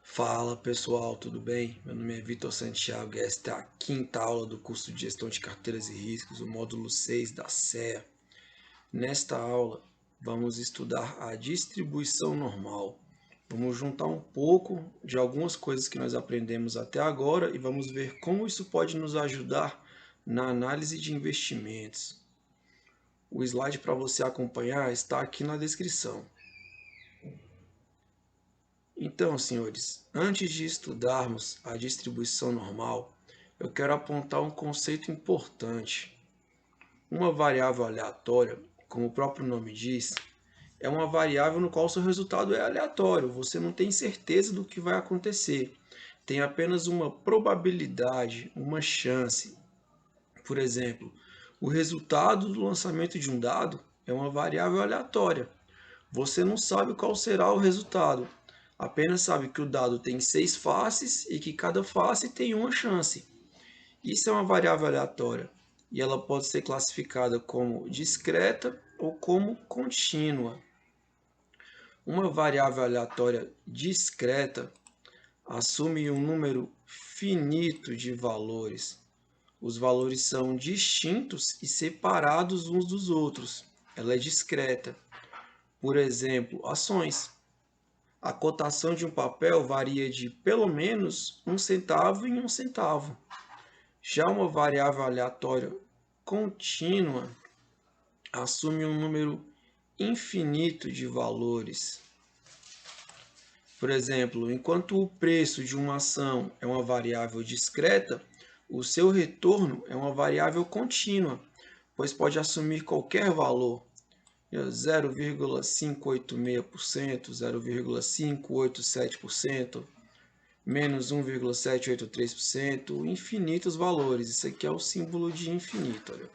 Fala pessoal, tudo bem? Meu nome é Vitor Santiago e esta é a quinta aula do curso de Gestão de Carteiras e Riscos, o módulo 6 da CEA. Nesta aula, vamos estudar a distribuição normal. Vamos juntar um pouco de algumas coisas que nós aprendemos até agora e vamos ver como isso pode nos ajudar na análise de investimentos. O slide para você acompanhar está aqui na descrição. Então, senhores, antes de estudarmos a distribuição normal, eu quero apontar um conceito importante. Uma variável aleatória, como o próprio nome diz, é uma variável no qual seu resultado é aleatório. Você não tem certeza do que vai acontecer. Tem apenas uma probabilidade, uma chance. Por exemplo, o resultado do lançamento de um dado é uma variável aleatória. Você não sabe qual será o resultado, apenas sabe que o dado tem 6 faces e que cada face tem uma chance. Isso é uma variável aleatória e ela pode ser classificada como discreta ou como contínua. Uma variável aleatória discreta assume um número finito de valores. Os valores são distintos e separados uns dos outros. Ela é discreta. Por exemplo, ações. A cotação de um papel varia de pelo menos 1 centavo em 1 centavo. Já uma variável aleatória contínua assume um número infinito de valores. Por exemplo, enquanto o preço de uma ação é uma variável discreta, o seu retorno é uma variável contínua, pois pode assumir qualquer valor. 0,586%, 0,587%, menos 1,783%, infinitos valores. Isso aqui é o símbolo de infinito. Olha.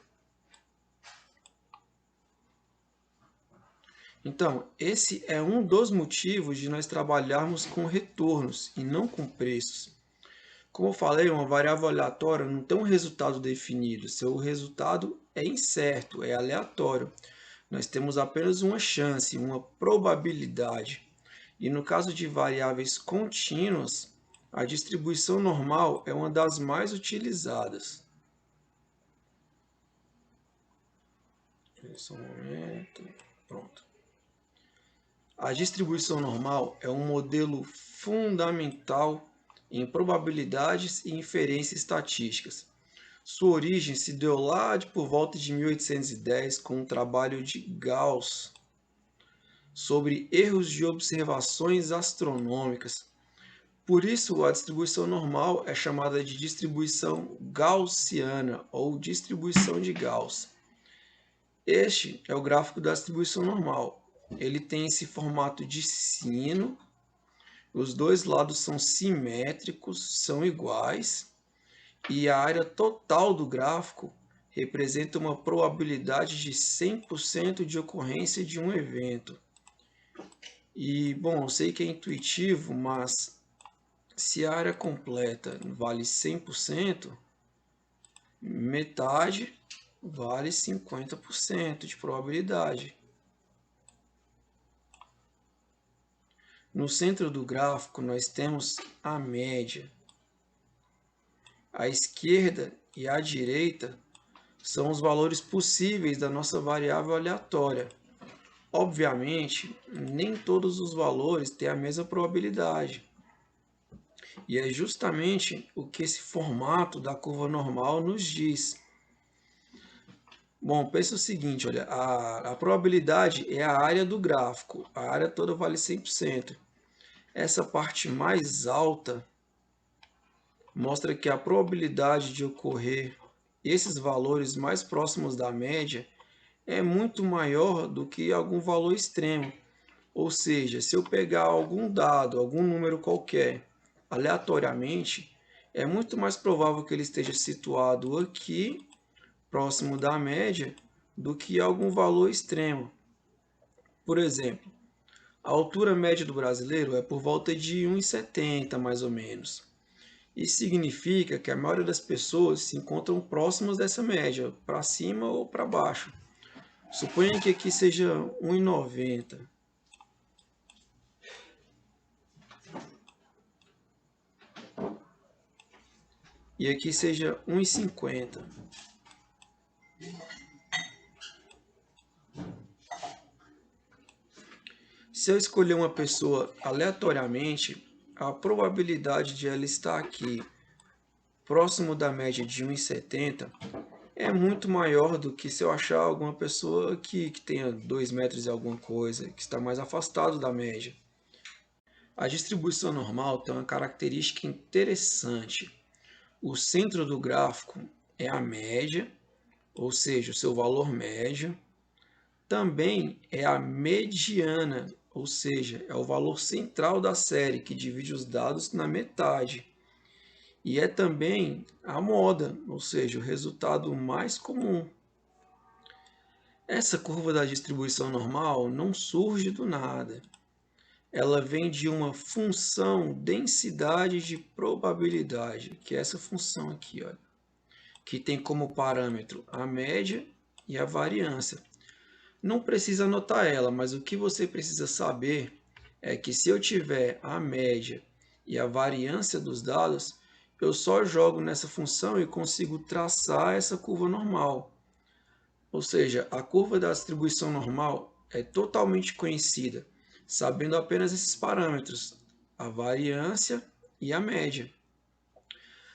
Então, esse é um dos motivos de nós trabalharmos com retornos e não com preços. Como eu falei, uma variável aleatória não tem um resultado definido. Seu resultado é incerto, é aleatório. Nós temos apenas uma chance, uma probabilidade. E no caso de variáveis contínuas, a distribuição normal é uma das mais utilizadas. Só um momento. Pronto. A distribuição normal é um modelo fundamental em probabilidades e inferências estatísticas. Sua origem se deu lá por volta de 1810 com o trabalho de Gauss sobre erros de observações astronômicas. Por isso, a distribuição normal é chamada de distribuição gaussiana ou distribuição de Gauss. Este é o gráfico da distribuição normal. Ele tem esse formato de sino, os dois lados são simétricos, são iguais, e a área total do gráfico representa uma probabilidade de 100% de ocorrência de um evento. E, bom, eu sei que é intuitivo, mas se a área completa vale 100%, metade vale 50% de probabilidade. No centro do gráfico, nós temos a média. À esquerda e à direita são os valores possíveis da nossa variável aleatória. Obviamente, nem todos os valores têm a mesma probabilidade. E é justamente o que esse formato da curva normal nos diz. Bom, pensa o seguinte, olha, a probabilidade é a área do gráfico, a área toda vale 100%. Essa parte mais alta mostra que a probabilidade de ocorrer esses valores mais próximos da média é muito maior do que algum valor extremo. Ou seja, se eu pegar algum dado, algum número qualquer, aleatoriamente, é muito mais provável que ele esteja situado aqui, próximo da média, do que algum valor extremo. Por exemplo, a altura média do brasileiro é por volta de 1,70 mais ou menos. Isso significa que a maioria das pessoas se encontram próximas dessa média, para cima ou para baixo. Suponha que aqui seja 1,90. e aqui seja 1,50. Se eu escolher uma pessoa aleatoriamente, a probabilidade de ela estar aqui próximo da média de 1,70 é muito maior do que se eu achar alguma pessoa aqui que tenha 2 metros e alguma coisa, que está mais afastado da média. A distribuição normal tem uma característica interessante. O centro do gráfico é a média, ou seja, o seu valor médio. Também é a mediana, ou seja, é o valor central da série, que divide os dados na metade. E é também a moda, ou seja, o resultado mais comum. Essa curva da distribuição normal não surge do nada. Ela vem de uma função densidade de probabilidade, que é essa função aqui, olha, que tem como parâmetro a média e a variância. Não precisa anotar ela, mas o que você precisa saber é que se eu tiver a média e a variância dos dados, eu só jogo nessa função e consigo traçar essa curva normal. Ou seja, a curva da distribuição normal é totalmente conhecida, sabendo apenas esses parâmetros, a variância e a média.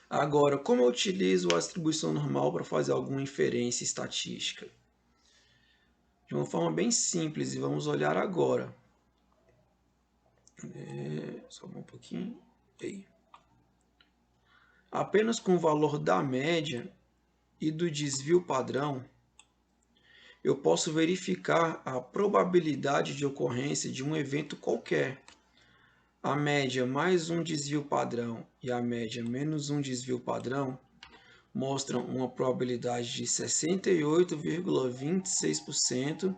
Agora, como eu utilizo a distribuição normal para fazer alguma inferência estatística? De uma forma bem simples, e vamos olhar agora. Só um pouquinho. Aí. Apenas com o valor da média e do desvio padrão, eu posso verificar a probabilidade de ocorrência de um evento qualquer. A média mais um desvio padrão e a média menos um desvio padrão mostram uma probabilidade de 68,26%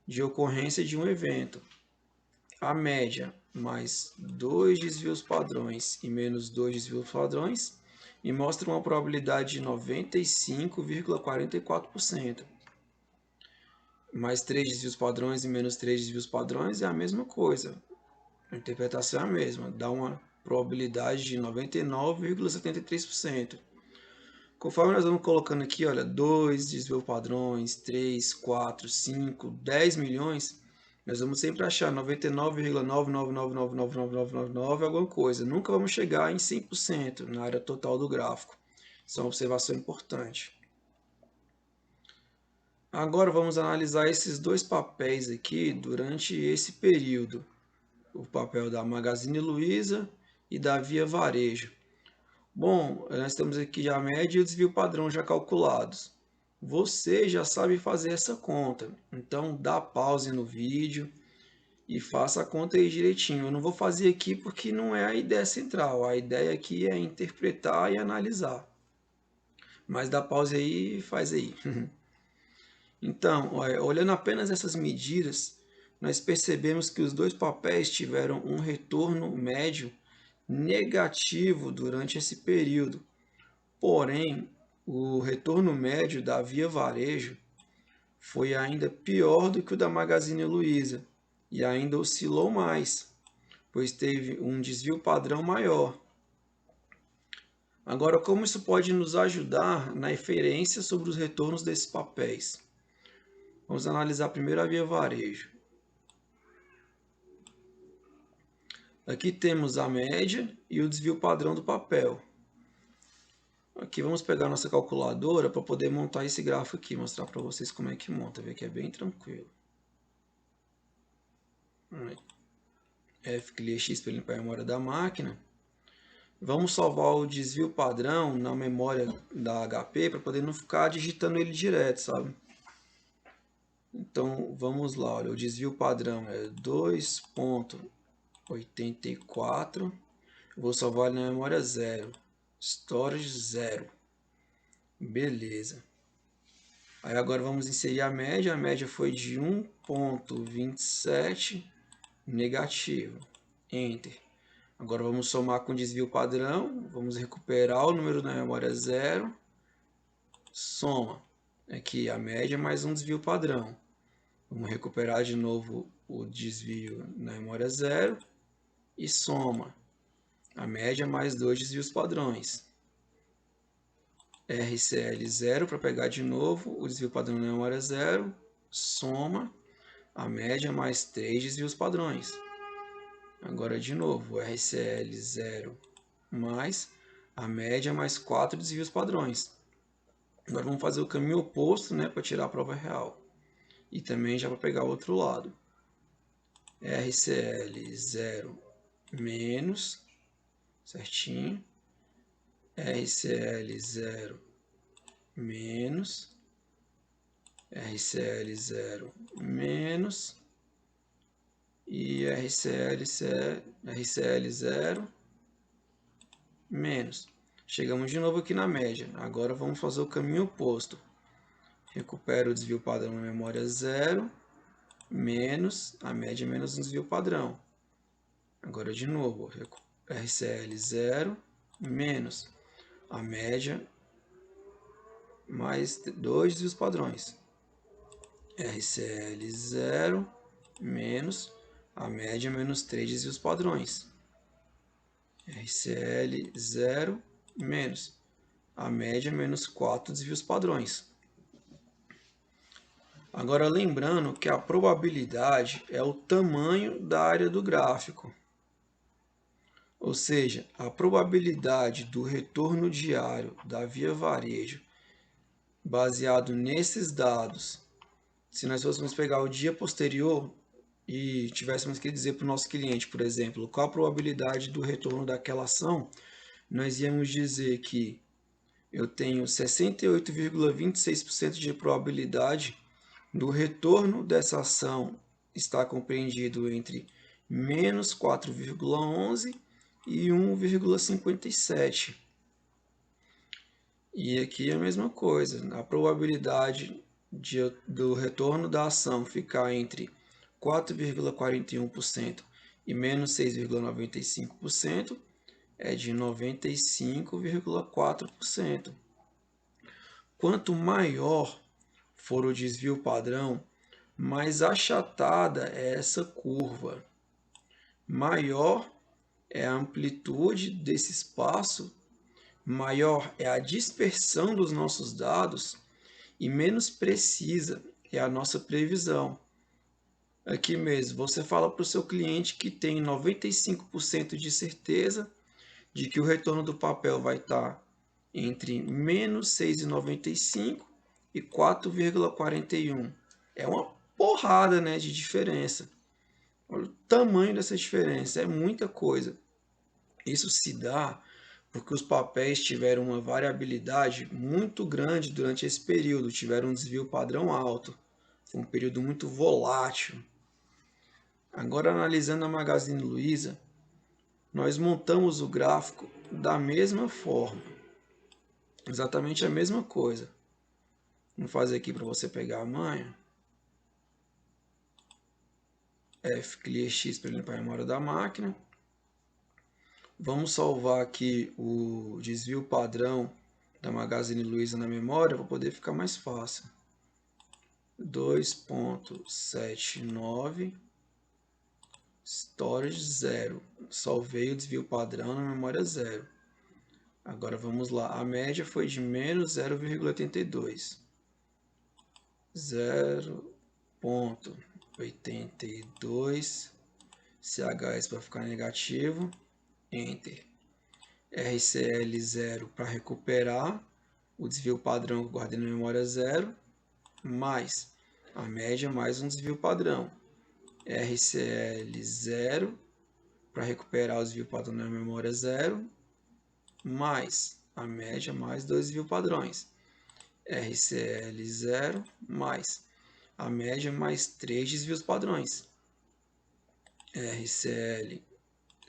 de ocorrência de um evento. A média mais dois desvios padrões e menos dois desvios padrões me mostra uma probabilidade de 95,44%. Mais três desvios padrões e menos três desvios padrões é a mesma coisa. A interpretação é a mesma, dá uma probabilidade de 99,73%. Conforme nós vamos colocando aqui, olha, 2 desvios padrões, 3, 4, 5, 10 milhões, nós vamos sempre achar 99,9999999 alguma coisa. Nunca vamos chegar em 100% na área total do gráfico. Isso é uma observação importante. Agora vamos analisar esses dois papéis aqui durante esse período. O papel da Magazine Luiza e da Via Varejo. Bom, nós temos aqui a média e o desvio padrão já calculados. Você já sabe fazer essa conta, então dá pause no vídeo e faça a conta aí direitinho. Eu não vou fazer aqui porque não é a ideia central, a ideia aqui é interpretar e analisar. Mas dá pause aí e faz aí. Então, olhando apenas essas medidas, nós percebemos que os dois papéis tiveram um retorno médio negativo durante esse período. Porém, o retorno médio da Via Varejo foi ainda pior do que o da Magazine Luiza e ainda oscilou mais, pois teve um desvio padrão maior. Agora, como isso pode nos ajudar na inferência sobre os retornos desses papéis? Vamos analisar primeiro a Via Varejo. Aqui temos a média e o desvio padrão do papel. Aqui vamos pegar nossa calculadora para poder montar esse gráfico aqui, mostrar para vocês como é que monta, ver que é bem tranquilo. F clear X para limpar a memória da máquina. Vamos salvar o desvio padrão na memória da HP para poder não ficar digitando ele direto, sabe? Então vamos lá, olha, o desvio padrão é 2,84. Vou salvar ele na memória 0. Storage 0. Beleza. Aí agora vamos inserir a média foi de 1,27 negativo. Enter. Agora vamos somar com desvio padrão, vamos recuperar o número na memória 0, soma. Aqui a média mais um desvio padrão. Vamos recuperar de novo o desvio na memória 0 e soma. A média mais dois desvios padrões. RCL 0 para pegar de novo o desvio padrão na memória 0, soma a média mais 3 desvios padrões. Agora de novo, RCL 0 mais a média mais 4 desvios padrões. Agora vamos fazer o caminho oposto, né, para tirar a prova real. E também já para pegar o outro lado. RCL 0 menos, certinho. RCL 0 menos. RCL 0 menos. E RCL 0 menos. Chegamos de novo aqui na média. Agora vamos fazer o caminho oposto. Recupero o desvio padrão na memória 0, menos a média menos um desvio padrão. Agora de novo, RCL 0, menos a média mais 2 desvios padrões. RCL 0, menos a média menos 3 desvios padrões. RCL 0, menos a média menos 4 desvios padrões. Agora lembrando que a probabilidade é o tamanho da área do gráfico. Ou seja, a probabilidade do retorno diário da Via Varejo, baseado nesses dados, se nós fôssemos pegar o dia posterior e tivéssemos que dizer para o nosso cliente, por exemplo, qual a probabilidade do retorno daquela ação, nós íamos dizer que eu tenho 68,26% de probabilidade do retorno dessa ação estar compreendido entre menos 4,11 e 1,57. E aqui é a mesma coisa, a probabilidade do retorno da ação ficar entre 4,41% e menos 6,95% é de 95,4%. Quanto maior for o desvio padrão, mais achatada é essa curva. Maior é a amplitude desse espaço, maior é a dispersão dos nossos dados e menos precisa é a nossa previsão. Aqui mesmo, você fala para o seu cliente que tem 95% de certeza de que o retorno do papel vai estar entre menos 6,95 e 4,41. É uma porrada, né, de diferença. Olha o tamanho dessa diferença, é muita coisa. Isso se dá porque os papéis tiveram uma variabilidade muito grande durante esse período, tiveram um desvio padrão alto. Foi um período muito volátil. Agora, analisando a Magazine Luiza, nós montamos o gráfico da mesma forma. Exatamente a mesma coisa. Vamos fazer aqui para você pegar a manha. F, clear X para limpar a memória da máquina. Vamos salvar aqui o desvio padrão da Magazine Luiza na memória para poder ficar mais fácil. 2.79 storage 0. Salvei o desvio padrão na memória 0. Agora vamos lá. A média foi de menos 0,82. 0,82. CHS para ficar negativo. Enter. RCL 0 para recuperar o desvio padrão que eu guardei na memória 0, mais a média mais um desvio padrão. RCL 0 para recuperar o desvio padrão na memória 0, mais a média mais dois desvios padrões. RCL 0 mais a média mais 3 desvios padrões. RCL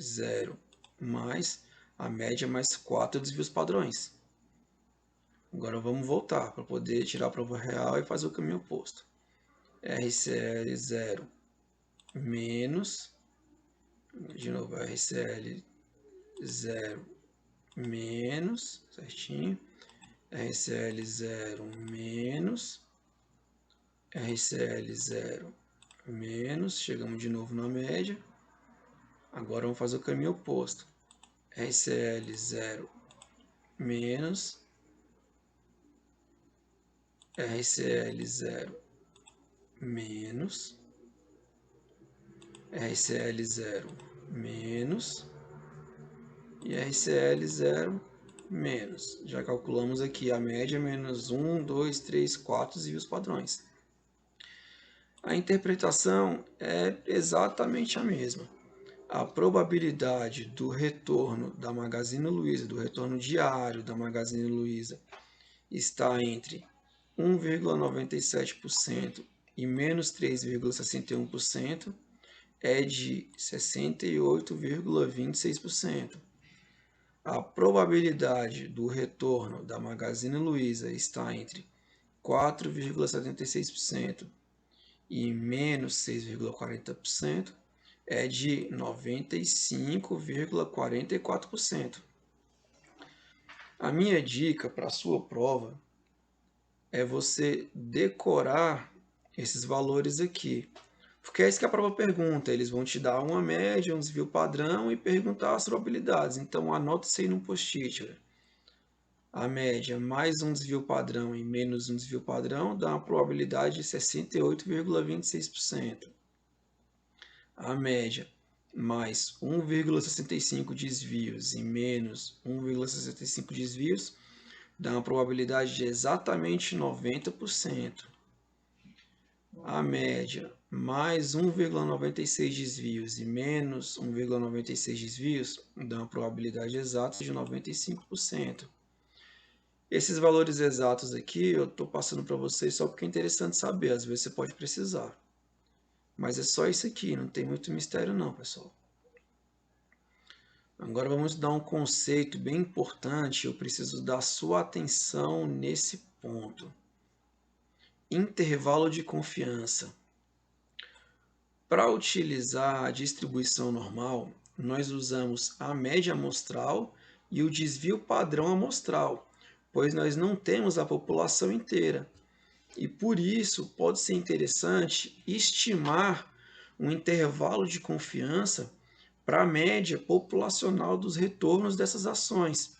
0 mais a média mais 4 desvios padrões. Agora vamos voltar para poder tirar a prova real e fazer o caminho oposto. RCL 0 menos, de novo, RCL 0 menos, certinho. RCL 0 menos, RCL 0 menos, chegamos de novo na média. Agora vamos fazer o caminho oposto. RCL 0 menos, RCl0 menos, RCl0 menos e RCl0 menos. Já calculamos aqui a média menos 1, 2, 3, 4 desvios padrões. A interpretação é exatamente a mesma. A probabilidade do retorno da Magazine Luiza, do retorno diário da Magazine Luiza, está entre 1,97% e menos 3,61%, é de 68,26%. A probabilidade do retorno da Magazine Luiza está entre 4,76% e menos 6,40%, é de 95,44%. A minha dica para a sua prova é você decorar esses valores aqui, porque é isso que a prova pergunta. Eles vão te dar uma média, um desvio padrão e perguntar as probabilidades. Então anota isso aí no post-it. A média mais um desvio padrão e menos um desvio padrão dá uma probabilidade de 68,26%. A média mais 1,65 desvios e menos 1,65 desvios dá uma probabilidade de exatamente 90%. A média mais 1,96 desvios e menos 1,96 desvios dá uma probabilidade exata de 95%. Esses valores exatos aqui eu estou passando para vocês só porque é interessante saber, às vezes você pode precisar. Mas é só isso aqui, não tem muito mistério não, pessoal. Agora vamos dar um conceito bem importante, eu preciso da sua atenção nesse ponto. Intervalo de confiança. Para utilizar a distribuição normal, nós usamos a média amostral e o desvio padrão amostral, pois nós não temos a população inteira. E por isso pode ser interessante estimar um intervalo de confiança para a média populacional dos retornos dessas ações.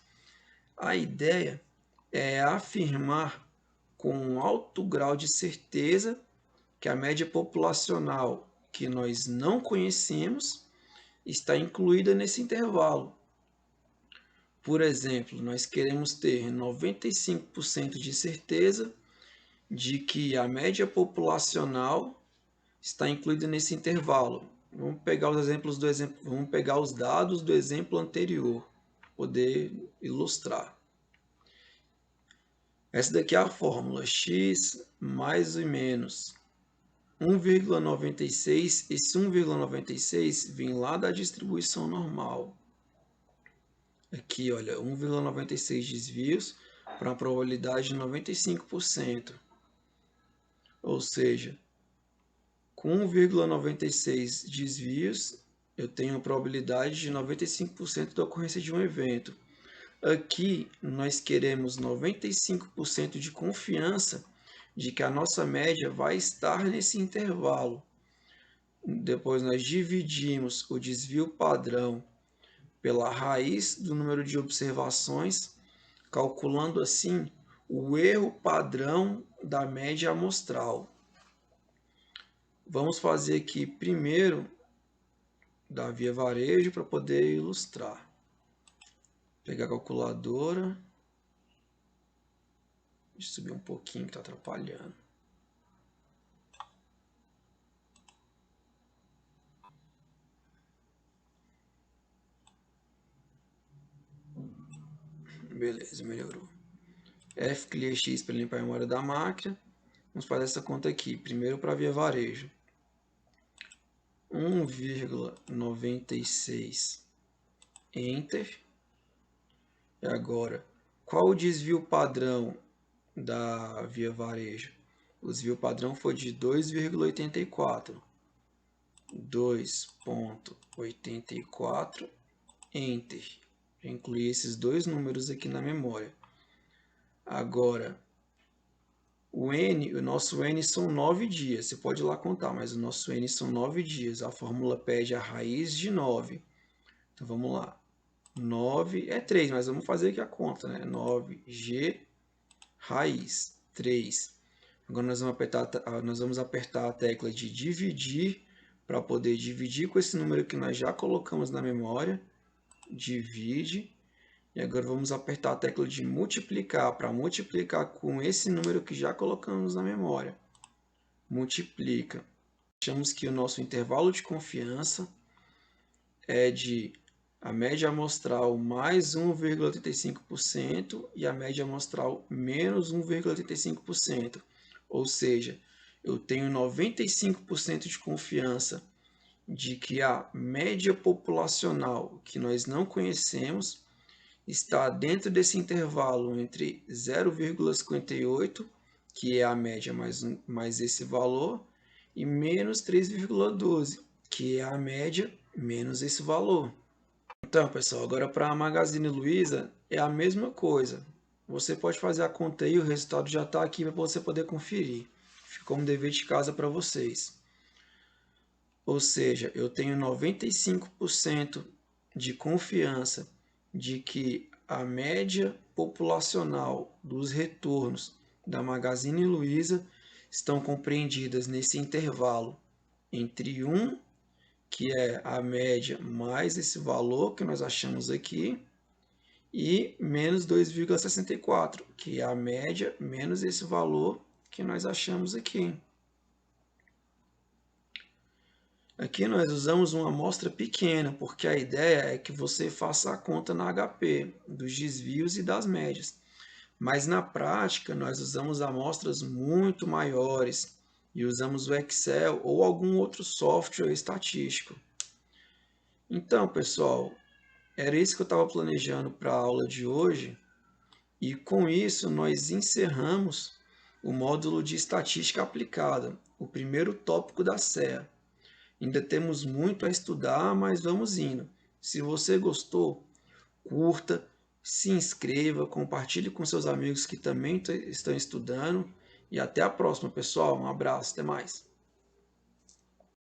A ideia é afirmar com um alto grau de certeza que a média populacional que nós não conhecemos está incluída nesse intervalo. Por exemplo, nós queremos ter 95% de certeza de que a média populacional está incluída nesse intervalo. Vamos pegar os exemplos vamos pegar os dados do exemplo anterior, para poder ilustrar. Essa daqui é a fórmula x mais ou menos 1,96. Esse 1,96 vem lá da distribuição normal. Aqui, olha, 1,96 desvios para uma probabilidade de 95%. Ou seja, com 1,96 desvios, eu tenho a probabilidade de 95% da ocorrência de um evento. Aqui, nós queremos 95% de confiança de que a nossa média vai estar nesse intervalo. Depois, nós dividimos o desvio padrão pela raiz do número de observações, calculando assim o erro padrão da média amostral. Vamos fazer aqui primeiro da Via Varejo para poder ilustrar. Pegar a calculadora. Deixa eu subir um pouquinho que está atrapalhando. Beleza, melhorou. F clear X para limpar a memória da máquina. Vamos fazer essa conta aqui. Primeiro para a Via Varejo. 1,96 Enter. E agora, qual o desvio padrão da Via Varejo? O desvio padrão foi de 2,84. 2,84 Enter. Já incluí esses dois números aqui na memória. Agora, o nosso N são 9 dias. Você pode ir lá contar, mas o nosso N são 9 dias. A fórmula pede a raiz de 9. Então vamos lá. 9 é 3, mas vamos fazer aqui a conta, né? 9G raiz 3. Agora nós vamos apertar a tecla de dividir para poder dividir com esse número que nós já colocamos na memória. Divide. E agora vamos apertar a tecla de multiplicar para multiplicar com esse número que já colocamos na memória. Multiplica. Achamos que o nosso intervalo de confiança é de a média amostral mais 1,85% e a média amostral menos 1,85%. Ou seja, eu tenho 95% de confiança de que a média populacional que nós não conhecemos está dentro desse intervalo entre 0,58, que é a média mais esse valor, e menos 3,12, que é a média menos esse valor. Então, pessoal, agora para a Magazine Luiza é a mesma coisa. Você pode fazer a conta aí, o resultado já está aqui para você poder conferir. Ficou um dever de casa para vocês. Ou seja, eu tenho 95% de confiança de que a média populacional dos retornos da Magazine Luiza estão compreendidas nesse intervalo entre 1, que é a média mais esse valor que nós achamos aqui, e menos 2,64, que é a média menos esse valor que nós achamos aqui. Aqui nós usamos uma amostra pequena, porque a ideia é que você faça a conta na HP, dos desvios e das médias. Mas na prática, nós usamos amostras muito maiores e usamos o Excel ou algum outro software estatístico. Então, pessoal, era isso que eu estava planejando para a aula de hoje. E com isso, nós encerramos o módulo de estatística aplicada, o primeiro tópico da SEA. Ainda temos muito a estudar, mas vamos indo. Se você gostou, curta, se inscreva, compartilhe com seus amigos que também estão estudando. E até a próxima, pessoal. Um abraço, até mais.